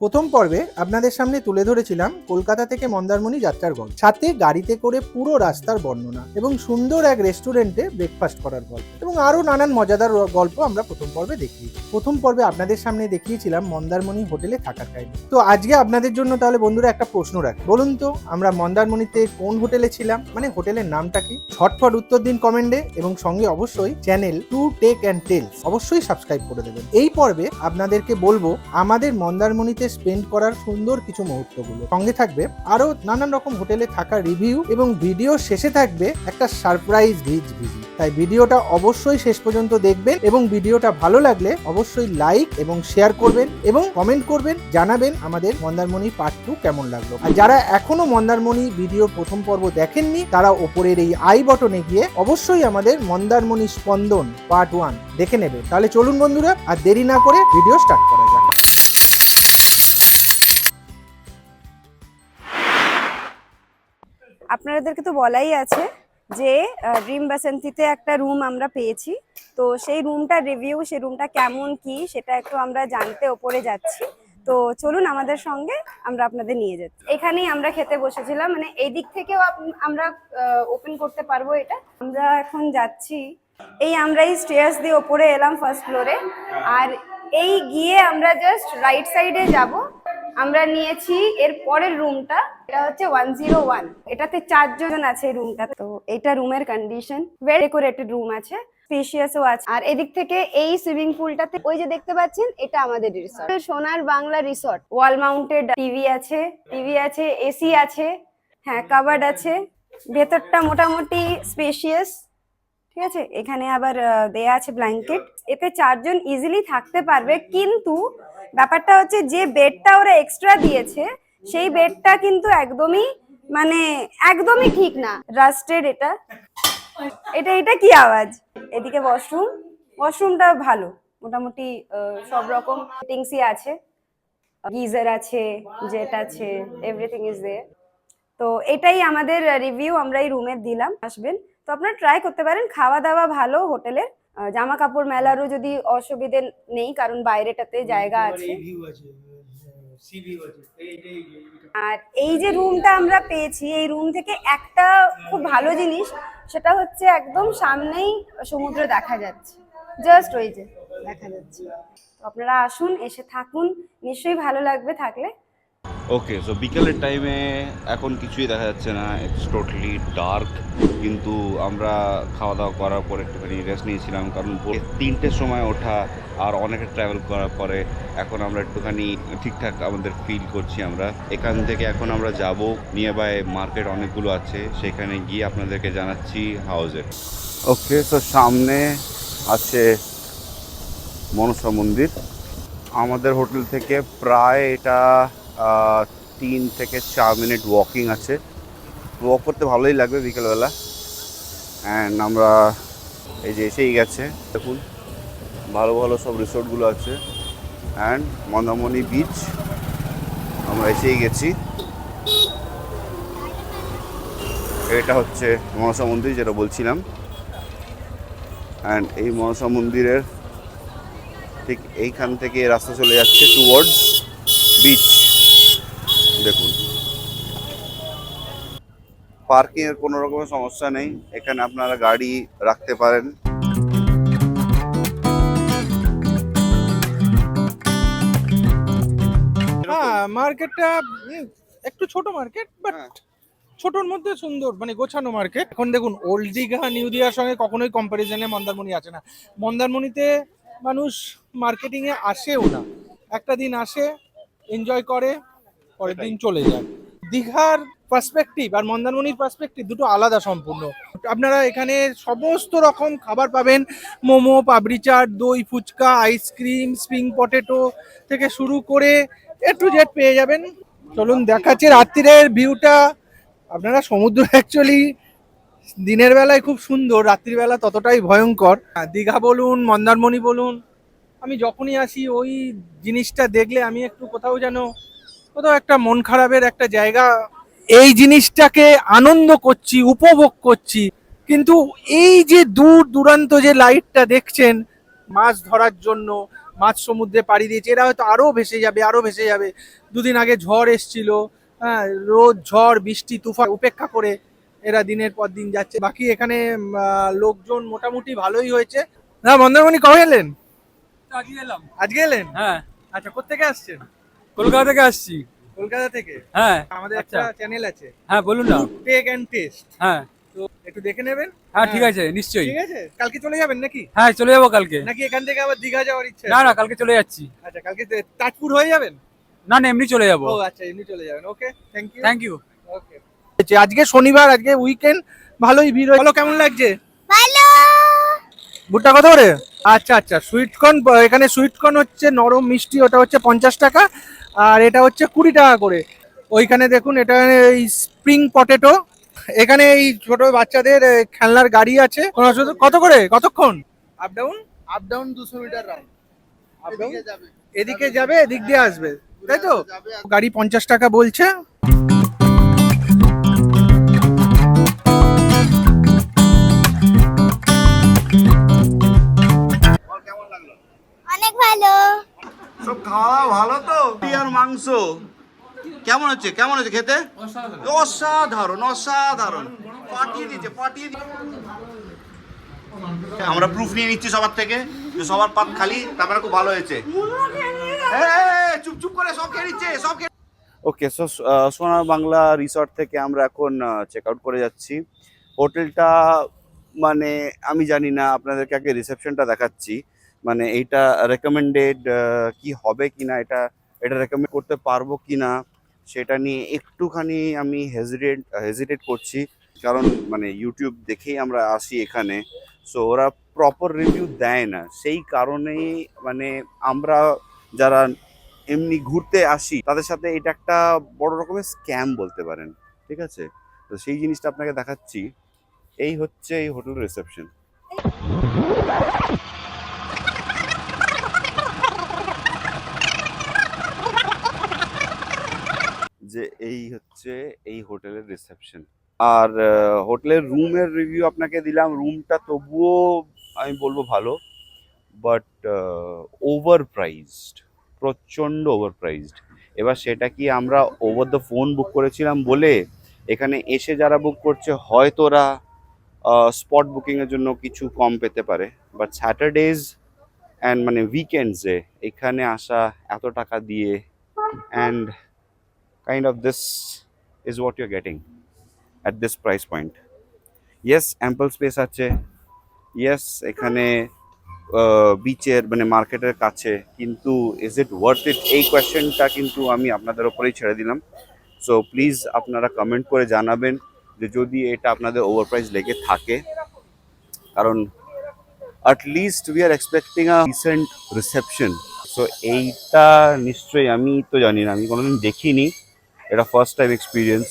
প্রথম পর্বে আপনাদের সামনে তুলে ধরেছিলাম কলকাতা থেকে মন্দারমণি যাত্রার গল্প, সাথে গাড়িতে করে পুরো রাস্তার বর্ণনা এবং সুন্দর এক রেস্টুরেন্টে ব্রেকফাস্ট করার গল্প এবং আরো নানান মজাদার গল্প আমরা প্রথম পর্বে দেখিয়েছি। প্রথম পর্বে আপনাদের সামনে দেখিয়েছিলাম মন্দারমণি হোটেলে থাকার কাহিনী। তো আজকে আপনাদের জন্য তাহলে বন্ধুরা একটা প্রশ্ন রাখি, বলুন তো আমরা মন্দারমণিতে কোন হোটেলে ছিলাম, মানে হোটেলের নামটা কি? ঝটফট উত্তর দিন কমেন্টে এবং সঙ্গে অবশ্যই channel to Tech and Tales অবশ্যই সাবস্ক্রাইব করে দেবেন। এই পর্বে আপনাদেরকে বলবো আমাদের মন্দারমণিতে স্পেন্ড করার সুন্দর কিছু মুহূর্তগুলো, সঙ্গে থাকবে আরো নানান রকম হোটেলে থাকা রিভিউ এবং ভিডিও শেষে থাকবে একটা সারপ্রাইজ ভিজিট। তাই ভিডিওটা অবশ্যই শেষ পর্যন্ত দেখবেন এবং ভিডিওটা ভালো লাগলে অবশ্যই লাইক এবং শেয়ার করবেন এবং কমেন্ট করবেন, জানাবেন আমাদের মন্দারমণি পার্ট 2 কেমন লাগলো। আর যারা এখনো মন্দারমণি ভিডিও প্রথম পর্ব দেখেননি তারা ওপরের এই আই বটনে গিয়ে অবশ্যই আমাদের মন্দারমণি স্পন্দন পার্ট 1 দেখে নেবে। তাহলে চলুন বন্ধুরা, আর দেরি না করে ভিডিও স্টার্ট করা যাক। আপনাদেরকে তো বলাই আছে যে ড্রিম বাসন্তীতে একটা রুম আমরা পেয়েছি, তো সেই রুমটার রিভিউ, সেই রুমটা কেমন কি সেটা একটু আমরা জানতে ওপরে যাচ্ছি। তো চলুন আমাদের সঙ্গে, আমরা আপনাদের নিয়ে যাচ্ছি। এখানেই আমরা খেতে বসেছিলাম, মানে এই দিক থেকেও আমরা ওপেন করতে পারবো এটা। আমরা এখন যাচ্ছি, আমরা এই স্টেয়ার্স দিয়ে ওপরে এলাম ফার্স্ট ফ্লোরে, আর এই গিয়ে আমরা জাস্ট রাইট সাইডে যাব। আমরা নিয়েছি এর পরের রুমটা, এটা হচ্ছে 101। এটাতে 4 জন আছে এই রুমটা। তো এটা রুমের কন্ডিশন, ভেরি ডেকোরেটেড রুম আছে, স্পেশিয়াসও আছে। আর এদিক থেকে এই সুইমিং পুলটাতে ওই যে দেখতে পাচ্ছেন, এটা আমাদের রিসর্ট, সোনার বাংলা রিসর্ট। ওয়াল মাউন্টেড টিভি আছে, এসি আছে, হ্যাঁ কাবার্ড আছে, ভেতরটা মোটামুটি স্পেশিয়াস, ঠিক আছে। এখানে আবার দেয়া আছে ব্ল্যাঙ্কেট, এতে 4 জন ইজিলি থাকতে পারবে। কিন্তু ব্যাপারটা হচ্ছে যে বেডটা ওরা এক্সট্রা দিয়েছে, সেই বেডটা কিন্তু একদমই ঠিক না, রাস্টেড। এটা কি আওয়াজ? এদিকে ওয়াশরুমটা ভালো, মোটামুটি সব রকম ফিটিংসই আছে, গিজার আছে, জেট আছে, এভরিথিং ইজ দেয়ার। তো এটাই আমাদের রিভিউ, আমরা এই রুমের দিলাম। আসবেন তো আপনারা ট্রাই করতে পারেন, খাওয়া দাওয়া ভালো হোটেলের। জামা কাপড় মেলারও যদি অসুবিধে নেই, কারণ বাইরেটাতে জায়গা আছে। আর এই যে রুমটা আমরা পেয়েছি, এই রুম থেকে একটা খুব ভালো জিনিস, সেটা হচ্ছে একদম সামনেই সমুদ্র দেখা যাচ্ছে, জাস্ট ওই যে দেখা যাচ্ছে। তো আপনারা আসুন, এসে থাকুন, নিশ্চয়ই ভালো লাগবে থাকলে। ওকে, সো বিকেলের টাইমে এখন কিছুই দেখা যাচ্ছে না, ইটস টোটালি ডার্ক। কিন্তু আমরা খাওয়া দাওয়া করার পর একটুখানি রেস্ট নিয়েছিলাম, কারণ 3টের সময় ওঠা আর অনেকে ট্রাভেল করার পরে এখন আমরা একটুখানি ঠিকঠাক আমাদের ফিল করছি। আমরা এখান থেকে এখন আমরা যাব নিয়ার বাই মার্কেট অনেকগুলো আছে, সেখানে গিয়ে আপনাদেরকে জানাচ্ছি হাউজে। ওকে, সো সামনে আছে মনসা মন্দির। আমাদের হোটেল থেকে প্রায় এটা 3 থেকে 4 মিনিট ওয়াকিং আছে। ওয়াক করতে ভালোই লাগবে বিকেলবেলা। অ্যান্ড আমরা এই যে এসেই গেছে, দেখুন ভালো ভালো সব রিসোর্টগুলো আছে। অ্যান্ড মন্দারমণি বিচ আমরা এসেই গেছি। এটা হচ্ছে মনসা মন্দির, যেটা বলছিলাম। অ্যান্ড এই মনসা মন্দিরের ঠিক এইখান থেকে রাস্তা চলে যাচ্ছে টুয়ার্ডস বিচ। দেখুন, পার্কিং এর কোনো রকমের সমস্যা নেই, এখানে আপনারা গাড়ি রাখতে পারেন। হ্যাঁ, মার্কেটটা একটু ছোট মার্কেট, বাট ছোটর মধ্যে সুন্দর, মানে গোছানো মার্কেট। এখন দেখুন, ওল্ড দীঘা নিউ দীঘার সঙ্গে কখনোই কম্পারিজনে মন্দারমণি আছে না। মন্দারমণিতে মানুষ মার্কেটিং এ আসেও না, একটা দিন আসে, এনজয় করে, পরের দিন চলে যায়। দীঘার পার্সপেক্টিভ আর মন্দারমণির পার্সপেক্টিভ দুটো আলাদা সম্পূর্ণ। আপনারা এখানে সমস্ত রকম খাবার পাবেন, মোমো, পাপড়ি চাট, দই, ফুচকা, আইসক্রিম, স্প্রিং পটেটো থেকে শুরু করে এ টু জেড পেয়ে যাবেন। চলুন দেখাচ্ছি রাত্রিরের ভিউটা। আপনারা সমুদ্র অ্যাকচুয়ালি দিনের বেলায় খুব সুন্দর, রাত্রিবেলা ততটাই ভয়ঙ্কর। দীঘা বলুন, মন্দারমণি বলুন, আমি যখনই আসি ওই জিনিসটা দেখলে আমি একটু কোথাও একটা মন খারাপের একটা জায়গা, এই জিনিসটাকে আনন্দ করছি, উপভোগ করছি। কিন্তু এই যে দূর দূরান্ত যে লাইটটা দেখছেন মাছ ধরার জন্য, মাঝ সমুদ্রে পাড়ি দিয়েছে, এরা হয়তো আরো ভেসে যাবে, আরো ভেসে যাবে। দুদিন আগে ঝড় এসছিল, হ্যাঁ, রোদ ঝড় বৃষ্টি তুফান উপেক্ষা করে এরা দিনের পর দিন যাচ্ছে। বাকি এখানে লোকজন মোটামুটি ভালোই হয়েছে। না, মন্দারমণি কবে এলেন? আজকে এলাম। আজকে এলেন? হ্যাঁ, আচ্ছা, কোত্থেকে আসছেন? কলকাতা থেকে আসছি। কলকাতা থেকে? হ্যাঁ, আমাদের আচ্ছা। একটা চ্যানেল আছে, হ্যাঁ বলুন না। টেক অ্যান্ড টেস্ট, হ্যাঁ তো একটু দেখে নেবেন। হ্যাঁ ঠিক আছে, নিশ্চয়ই। ঠিক আছে, কালকে চলে যাবেন নাকি? হ্যাঁ চলে যাবো কালকে। নাকি এখান থেকে আবার দীঘা যাওয়ার ইচ্ছা না আছে? না, কালকে চলে যাচ্ছি। আচ্ছা, কালকে তাজপুর হয়ে যাবেন? না না, এমনি চলে যাবো। ও আচ্ছা, এমনি চলে যাবেন। Okay, thank you. Thank you. Okay. আজকে শনিবার, আজকে উইকেন্ড, ভালোই ভিড় হয়। বলো কেমন লাগছে? ভালো। ভুট্টা কত করে? আচ্ছা আচ্ছা, সুইটকর্ন, এখানে সুইটকর্ন হচ্ছে নরম মিষ্টি, ওটা হচ্ছে 50 টাকা, আর এটা হচ্ছে 20 টাকা করে। ওইখানে দেখুন, এটা এই স্প্রিং পটেটো, এখানে এই ছোট বাচ্চাদের খেলনার গাড়ি আছে। কত করে, কতক্ষণ? Up down? Up down 200 metre round. Up down এদিকে যাবে, এদিকে যাবে, এদিক দিয়ে আসবে, তাই তো? যাবে আর গাড়ি 50 টাকা বলছে। অনেক ভালো। সব খাওয়া ভালো তো? আর মাংস কেমন হচ্ছে, কেমন হচ্ছে খেতে? অসাধারণ, অসাধারণ। পাঠিয়ে দিচ্ছে, পাঠিয়ে দিচ্ছে। আমরা প্রুফ নিয়ে নিচ্ছি সবার থেকে যে সবার পাত খালি, তারপরে খুব ভালো হয়েছে। চুপ চুপ করে সব খেয়ে নিচ্ছে, সব খেয়ে। ওকে, সো সোনার বাংলা রিসর্ট থেকে আমরা এখন চেক আউট করে যাচ্ছি। হোটেলটা মানে আমি জানি না, আপনাদেরকে আগে রিসেপশনটা দেখাচ্ছি। মানে এইটা রেকমেন্ডেড কি হবে কিনা, এটা রেকমেন্ড করতে পারবো কিনা সেটা নিয়ে একটুখানি আমি হেজিটেট করছি। কারণ মানে ইউটিউব দেখেই আমরা আসি এখানে, সো ওরা প্রপার রিভিউ দেয় না। সেই কারণেই মানে আমরা যারা এমনি ঘুরতে আসি তাদের সাথে এটা একটা বড় রকমের স্ক্যাম বলতে পারেন, ঠিক আছে? তো সেই জিনিসটা আপনাকে দেখাচ্ছি। এই হচ্ছে এই হোটেল রিসেপশন। যে এই হচ্ছে এই হোটেলের রিসেপশন। আর হোটেলের রুমের রিভিউ আপনাকে দিলাম। রুমটা তবুও আমি বলবো ভালো, বাট ওভার প্রাইসড, প্রচণ্ড ওভার প্রাইসড। এবার সেটা কি আমরা ওভার দ্য ফোন বুক করেছিলাম বলে এখানে এসে যারা বুক করছে হয়তো ওরা স্পট বুকিংয়ের জন্য কিছু কম পেতে পারে, বাট স্যাটারডেজ অ্যান্ড মানে উইকেন্ডসে এখানে আসা এত টাকা দিয়ে, and kind of this is what you're getting at this price point. Yes, ample space আছে, yes এখানে বিচের মানে মার্কেটের কাছে, কিন্তু ইজ ইট ওয়ার্থ ইট, এই কোয়েশ্চেনটা কিন্তু আমি আপনাদের ওপরেই ছেড়ে দিলাম। সো প্লিজ আপনারা কমেন্ট করে জানাবেন যে যদি এটা আপনাদের ওভার প্রাইস লেগে থাকে, কারণ at least we are expecting a decent reception. So এইটা নিশ্চয়ই, আমি তো জানি না, আমি কোনোদিন দেখিনি, এটা ফার্স্ট টাইম এক্সপিরিয়েন্স।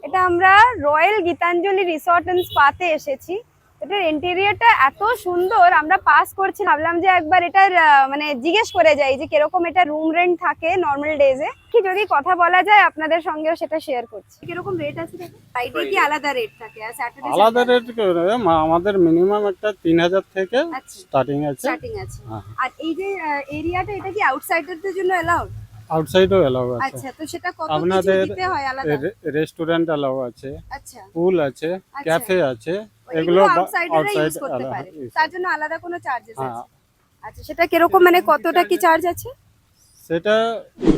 এটা আমরা রয়্যাল গীতাঞ্জলি রিসর্ট এন্ড স্পাতে এসেছি। এটার ইন্টেরিয়রটা এত সুন্দর, আমরা পাস করছি, ভাবলাম যে একবার এটার মানে জিজ্ঞেস করে যাই যে কিরকম এটা রুম রেন্ট থাকে নর্মাল ডেজে, কি যদি কথা বলা যায় আপনাদের সঙ্গেও সেটা শেয়ার করছি। কিরকম রেট আছে দেখো, ফ্রাইডে কি আলাদা রেট থাকে আর স্যাটারডে আলাদা রেট আমাদের মিনিমাম একটা 3000 থেকে আচ্ছা। স্টার্টিং আছে। স্টার্টিং আছে। হ্যাঁ। আর এই যে এরিয়াটা, এটা কি আউটসাইডারদের জন্য অ্যালাউড? আউটসাইডও এলাও আছে। আচ্ছা, তো সেটা কত কিছু আপনাদের দিতে হয় আলাদা? রেস্টুরেন্ট এলাও আছে, আচ্ছা, পুল আছে, আচ্ছা। ক্যাফে আছে, এগুলো এগুলো আউটসাইডাররা ইউজ আউটসাইড করতে পারে, use তার জন্য আলাদা কোনো চার্জেস হ্যাঁ। আছে? আচ্ছা, সেটা কিরকম, মানে কতটা কি চার্জ আছে? সেটা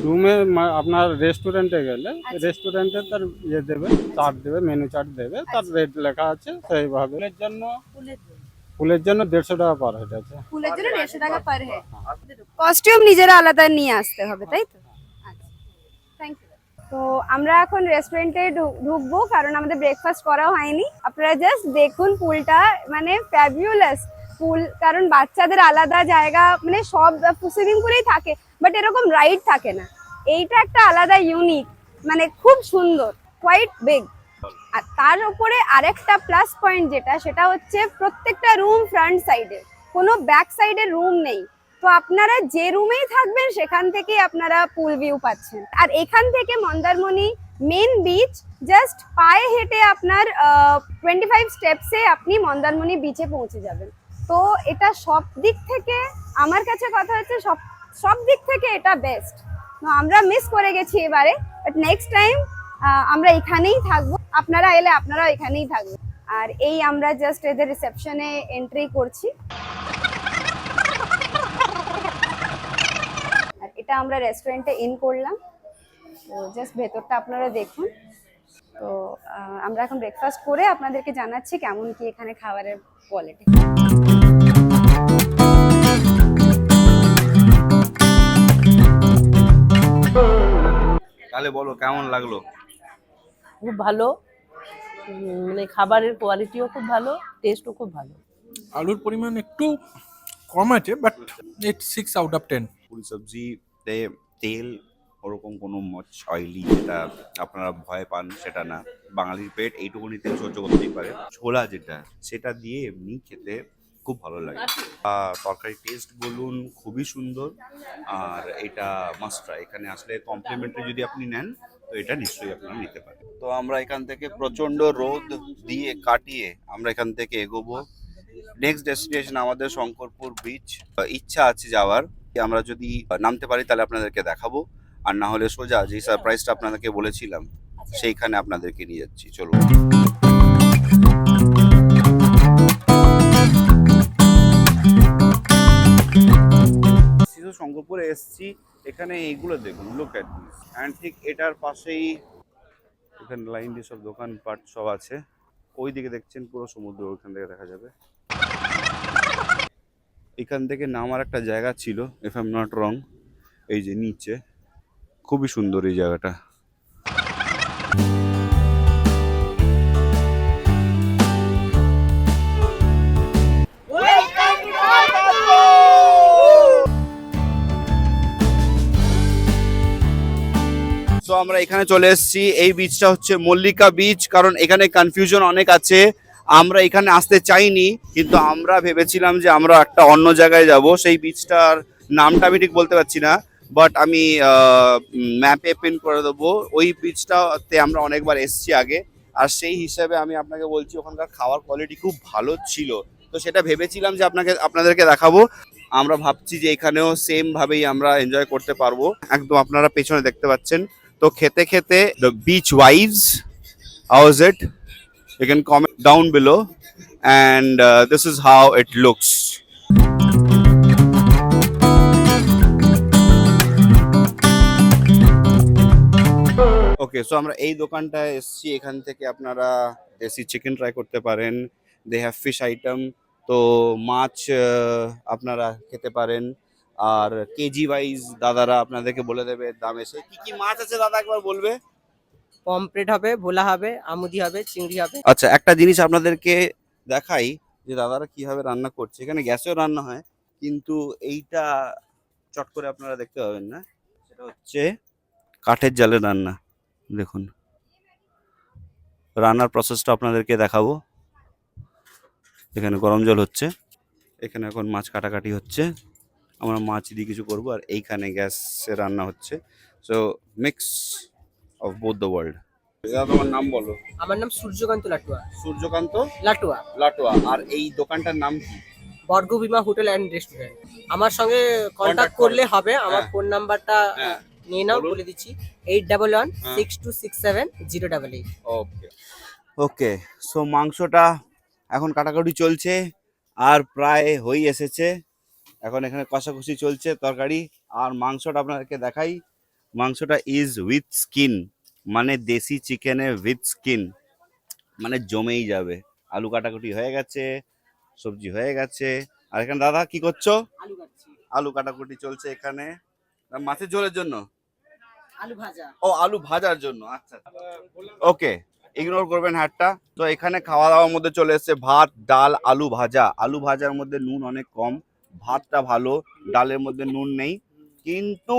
রুমে আপনার রেস্টুরেন্টে গেলে আচ্ছা। রেস্টুরেন্টে তার ইয়ে দেবে, চার্ট দেবে, মেনু চার্ট দেবে, তার আচ্ছা। রেট লেখা আছে সেইভাবে। ফুলের জন্য 150 টাকা পার হেড আছে। ফুলের জন্য 150 টাকা পার হেড। কস্টিউম নিজেরা আলাদা নিয়ে আসতে হবে, তাই তো? আচ্ছা, থ্যাংক ইউ। তো আমরা এখন রেস্টুরেন্টে ঢুকবো, কারণ আমাদের ব্রেকফাস্ট করাও হয়নি। আপনারা জাস্ট দেখুন পুলটা, মানে ফ্যাবিউলাস পুল, কারণ বাচ্চাদের আলাদা জায়গা, মানে সব সুইমিং পুলেই থাকে, বাট এরকম রাইড থাকে না। এইটা একটা আলাদা ইউনিক, মানে খুব সুন্দর, কোয়াইট বিগ। আর তার উপরে আরেকটা প্লাস পয়েন্ট যেটা, সেটা হচ্ছে প্রত্যেকটা রুম ফ্রন্ট সাইডে, কোনো ব্যাক সাইডের রুম নেই। তো আপনারা যে রুমেই থাকবেন সেখান থেকেই আপনারা পুল ভিউ পাচ্ছেন। আর এখান থেকে মন্দারমণি মেন বিচ জাস্ট পায়ে হেঁটে আপনার 25 স্টেপসে আপনি মন্দারমণি বিচে পৌঁছে যাবেন। তো এটা সব দিক থেকে আমার কাছে কথা হচ্ছে সব সব দিক থেকে এটা বেস্ট। তো আমরা মিস করে গেছি এবারে, বাট নেক্সট টাইম আমরা এখানেই থাকবো, আপনারা এলে আপনারাও এখানেই থাকবেন। আর এই আমরা জাস্ট এদের রিসেপশনে এন্ট্রি করছি, আর এটা আমরা রেস্টুরেন্টে ইন করলাম। তো জাস্ট ভেতরটা আপনারা দেখুন। তো আমরা এখন ব্রেকফাস্ট করে আপনাদেরকে জানাচ্ছি কেমন কি এখানে খাবারের কোয়ালিটি। তাহলে বলো কেমন লাগলো? খুব ভালো, মানে খাবারের কোয়ালিটিও খুব ভালো, টেস্টও খুব ভালো। আলুর পরিমাণ একটু কম আছে, but it 6 out of 10। Puri সবজিতে তেল ওরকম কোনো মচ অয়েলি যেটা আপনারা ভয় পান সেটা না। বাঙালির পেট এইটুকুনি তেল সহ্য করতেই পারে। ছোলা যেটা সেটা দিয়ে এমনি খেতে খুব ভালো লাগে। তরকারি টেস্ট বলুন খুবই সুন্দর, আর এটা মাস্ট ট্রাই। এখানে আসলে কমপ্লিমেন্টারি যদি আপনি নেন তো এটা নিশ্চয়ই আপনারা নিতে পারেন। তো আমরা এখান থেকে প্রচন্ড রোদ দিয়ে কাটিয়ে আমরা এখান থেকে এগোবো। নেক্সট ডেস্টিনেশন আমাদের শঙ্করপুর বিচ। ইচ্ছা আছে যাওয়ার, আমরা যদি নামতে পারি তাহলে আপনাদেরকে দেখাবো, আর না হলে সোজা যে সারপ্রাইজটা আপনাদেরকে বলেছিলাম সেইখানে আপনাদেরকে নিয়ে যাচ্ছি। চলো। শঙ্করপুরে এসছি, এখানে এইগুলো দেখুন, লুক এট দিস। অ্যান্ড ঠিক এটার পাশেই এখানে লাইন দিয়ে সব দোকানপাট সব আছে। ওই দিকে দেখছেন পুরো সমুদ্র, ওইখান থেকে দেখা যাবে। এখান থেকে নামার একটা জায়গা ছিল, if I am not wrong, এই যে নিচে। খুবই সুন্দর এই জায়গাটা। তো আমরা এখানে চলে এসেছি। এই বিচটা হচ্ছে মল্লিকা বিচ, কারণ এখানে কনফিউশন অনেক আছে। আমরা এখানে আসতে চাইনি, কিন্তু আমরা ভেবেছিলাম যে আমরা একটা অন্য জায়গায় যাব। সেই বিচটার নামটা আমি ঠিক বলতে পারছি না, বাট আমি ম্যাপে পিন করে দেবো। ওই বিচটাতে আমরা অনেকবার এসেছি আগে, আর সেই হিসাবে আমি আপনাকে বলছি ওখানকার খাওয়ার কোয়ালিটি খুব ভালো ছিল। তো সেটা ভেবেছিলাম যে আপনাদেরকে দেখাবো। আমরা ভাবছি যে এখানেও সেম ভাবেই আমরা এনজয় করতে পারবো। একদম আপনারা পেছনে দেখতে পাচ্ছেন। তো খেতে খেতে the beach vibes, how is it? You can comment down below, and this is how it looks. Okay, so আমরা এই দোকানটায় এসেছি। এখান থেকে আপনারা দেশি চিকেন ট্রাই করতে পারেন। দে হ্যাভ ফিশ আইটেম, তো মাছ আপনারা খেতে পারেন। আর কেজি ওয়াইজ দাদারা আপনাদেরকে বলে দেবে দাম। এসে কি কি মাছ আছে দাদা একবার বলবে? পমফ্রেট হবে, ভোলা হবে, আমুদি হবে, চিংড়ি হবে। আচ্ছা, একটা জিনিস আপনাদেরকে দেখাই যে দাদারা কিভাবে রান্না করছে। এখানে গ্যাসেও রান্না হয়, কিন্তু এইটা চট করে আপনারা দেখতে পাবেন না। সেটা হচ্ছে কাঠের জালে রান্না। দেখুন রান্নার প্রসেসটা আপনাদেরকে দেখাবো। এখানে গরম জল হচ্ছে, এখানে এখন মাছ কাটাকাটি হচ্ছে, আমরা মাছ দিয়ে কিছু করবো, আর এইখানে গ্যাসে রান্না হচ্ছে। So mix of both the world. দাদা তোমার নাম বলো। আমার নাম সূর্যকান্ত লাটুয়া। সূর্যকান্ত লাটুয়া। লাটোয়া। আর এই দোকানটার নাম কি? Bargabhima hotel and restaurant. আমার সঙ্গে কন্ট্যাক্ট করলে হবে। আমার ফোন নাম্বারটা হ্যাঁ নিয়ে নাও, বলুন। বলে দিচ্ছি 8116267088। ওকে ওকে, সো মাংসটা এখন কাটাকাটি চলছে, আর প্রায় হয়ে এসেছে। এখন এখানে কষাকষি চলছে তরকারি, আর মাংসটা আপনাদেরকে দেখাই। মাংসটা ইজ উইথ স্কিন, মানে দেশি চিকেনের উইথ স্কিন, মানে জমেই যাবে। আলু কাটাকুটি হয়ে গেছে, সবজি হয়ে গেছে, আর এখানে দাদা কি করছো? আলু কাটছি। আলু কাটাকুটি চলছে এখানে। মাছের ঝোলের জন্য? আলু ভাজা। ও, আলু ভাজার জন্য। আচ্ছা ওকে, ইগনোর করবেন হাতটা। তো এখানে খাওয়া দাওয়ার মধ্যে চলে এসেছে ভাত, ডাল, আলু ভাজা। আলু ভাজার মধ্যে নুন অনেক কম, ভাতটা ভালো, ডালের মধ্যে নুন নেই, কিন্তু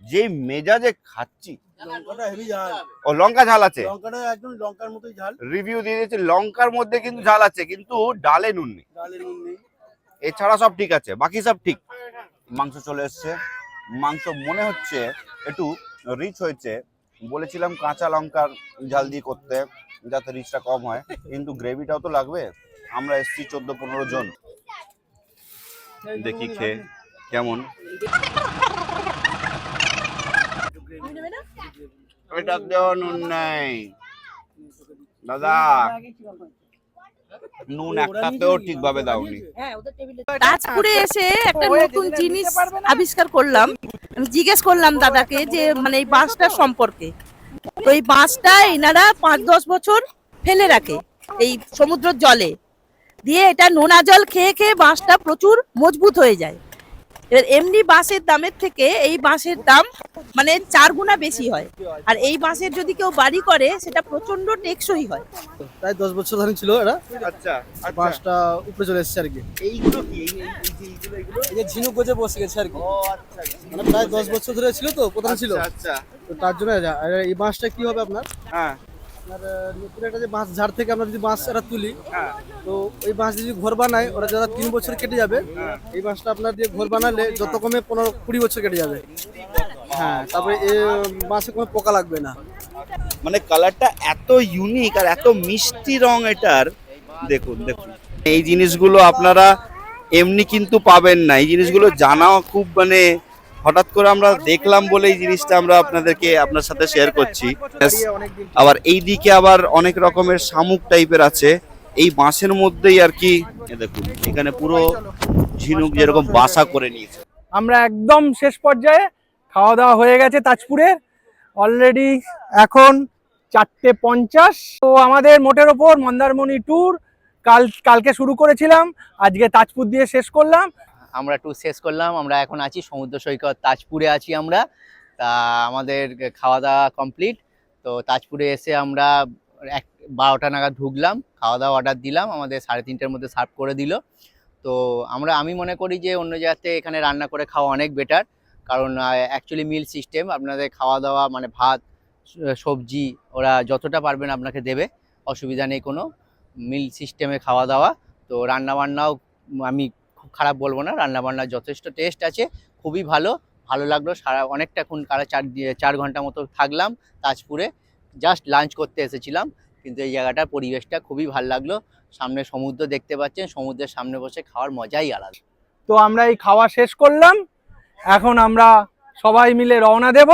যে মেজাজে খাচ্ছি। লঙ্কাটা হেভি ঝাল। ও, লঙ্কা ঝাল আছে। লঙ্কাটা একদম লঙ্কার মতোই ঝাল। রিভিউ দিয়ে দিয়েছে লঙ্কার মধ্যে কিন্তু ঝাল আছে, কিন্তু ডালে নুন নেই। ডালে নুন নেই। এছাড়া সব ঠিক আছে, বাকি সব ঠিক। মাংস চলে এসছে। মাংস মনে হচ্ছে একটু রিচ হয়েছে। বলেছিলাম কাঁচা লঙ্কার ঝাল দিয়ে করতে, যাতে রিচটা কম হয়, কিন্তু গ্রেভিটাও তো লাগবে। আমরা এসছি 14-15 জন। দেখি খেয়ে কেমন। এটাতেও নুন নাই দাদা, নুন একটাতেও ঠিকভাবে দাওনি। তাজপুরে এসে একটা নতুন জিনিস আবিষ্কার করলাম। আমি জিজ্ঞেস করলাম দাদাকে যে মানে এই বাঁশটার সম্পর্কে। তো এই বাঁশটা এনারা 5-10 বছর ফেলে রাখে এই সমুদ্রের জলে, দিয়ে এটা নোনা জল খেয়ে খেয়ে বাঁশটা প্রচুর মজবুত হয়ে যায়। এবার এমনি বাঁশের দামের থেকে এই বাঁশের দাম মানে 4 গুণা বেশি হয়। আর এই বাঁশের যদি কেউ বাড়ি করে সেটা প্রচন্ড টেকসই হয়। প্রায় 10 বছর ধরে ছিল এটা, আচ্ছা বাঁশটা উপরে চলে এসেছে আর কি। এইগুলো কি এই যে ঝিনুক গজে বসে গেছে আর কি, মানে প্রায় 10 বছর ধরে ছিল তো, প্রধান ছিল, আচ্ছা তো তার জন্য আর এই বাঁশটা কি হবে আপনার, হ্যাঁ আপনার নতুন একটা যে বাঁশ ঝাড় থেকে আমরা যদি বাঁশ এটা তুলি, হ্যাঁ তো ওই বাঁশ যদি ঘর বানায় ওরা যারা 3 বছর কেটে যাবে, এই বাঁশটা আপনার দিয়ে ঘর বানালে যত কমে 15-20 বছর কেটে যাবে। হ্যাঁ, তারপরে এই বাঁশে কোনো পোকা লাগবে না। মানে কালারটা এত ইউনিক আর এত মিষ্টি রং এটার, দেখুন দেখুন। এই জিনিসগুলো আপনারা এমনি কিন্তু পাবেন না, এই জিনিসগুলো জানা খুব মানে হঠাৎ করে আমরা দেখলাম বলে এই জিনিসটা আমরা আপনার সাথে শেয়ার করছি। আবার এই দিকে আবার অনেক রকমের শামুক টাইপের আছে এই বাঁশের মধ্যেই আর কি। দেখুন এখানে পুরো ঝিনুক যেরকম বাসা করে নিয়েছে। আমরা একদম শেষ পর্যায়ে, খাওয়া দাওয়া হয়ে গেছে তাজপুরে অলরেডি, এখন 4:50। তো আমাদের মোটের ওপর মন্দারমণি ট্যুর কালকে শুরু করেছিলাম, আজকে তাজপুর দিয়ে শেষ করলাম। আমরা ট্যুর শেষ করলাম। আমরা এখন আছি সমুদ্র সৈকত তাজপুরে আছি আমরা। তা আমাদের খাওয়া দাওয়া কমপ্লিট। তো তাজপুরে এসে আমরা 12টা নাগাদ ঢুকলাম, খাওয়া দাওয়া অর্ডার দিলাম, আমাদের 3:30টার মধ্যে সার্ভ করে দিল। তো আমি মনে করি যে অন্য জায়গাতে এখানে রান্না করে খাওয়া অনেক বেটার, কারণ অ্যাকচুয়ালি মিল সিস্টেম। আপনাদের খাওয়া দাওয়া মানে ভাত সবজি ওরা যতটা পারবেন আপনাকে দেবে, অসুবিধা নেই কোনো, মিল সিস্টেমে খাওয়া দাওয়া। তো রান্নাবান্নাও আমি খুব খারাপ বলবো না, রান্নাবান্নার যথেষ্ট টেস্ট আছে, খুবই ভালো লাগলো। অনেকটাক্ষণ 4 ঘন্টা মতো থাকলাম তাজপুরে, জাস্ট লাঞ্চ করতে এসেছিলাম, কিন্তু এই জায়গাটার পরিবেশটা খুবই ভালো লাগলো। সামনে সমুদ্র দেখতে পাচ্ছেন, সমুদ্রের সামনে বসে খাওয়ার মজাই আলাদা। তো আমরা এই খাওয়া শেষ করলাম, এখন আমরা সবাই মিলে রওনা দেব।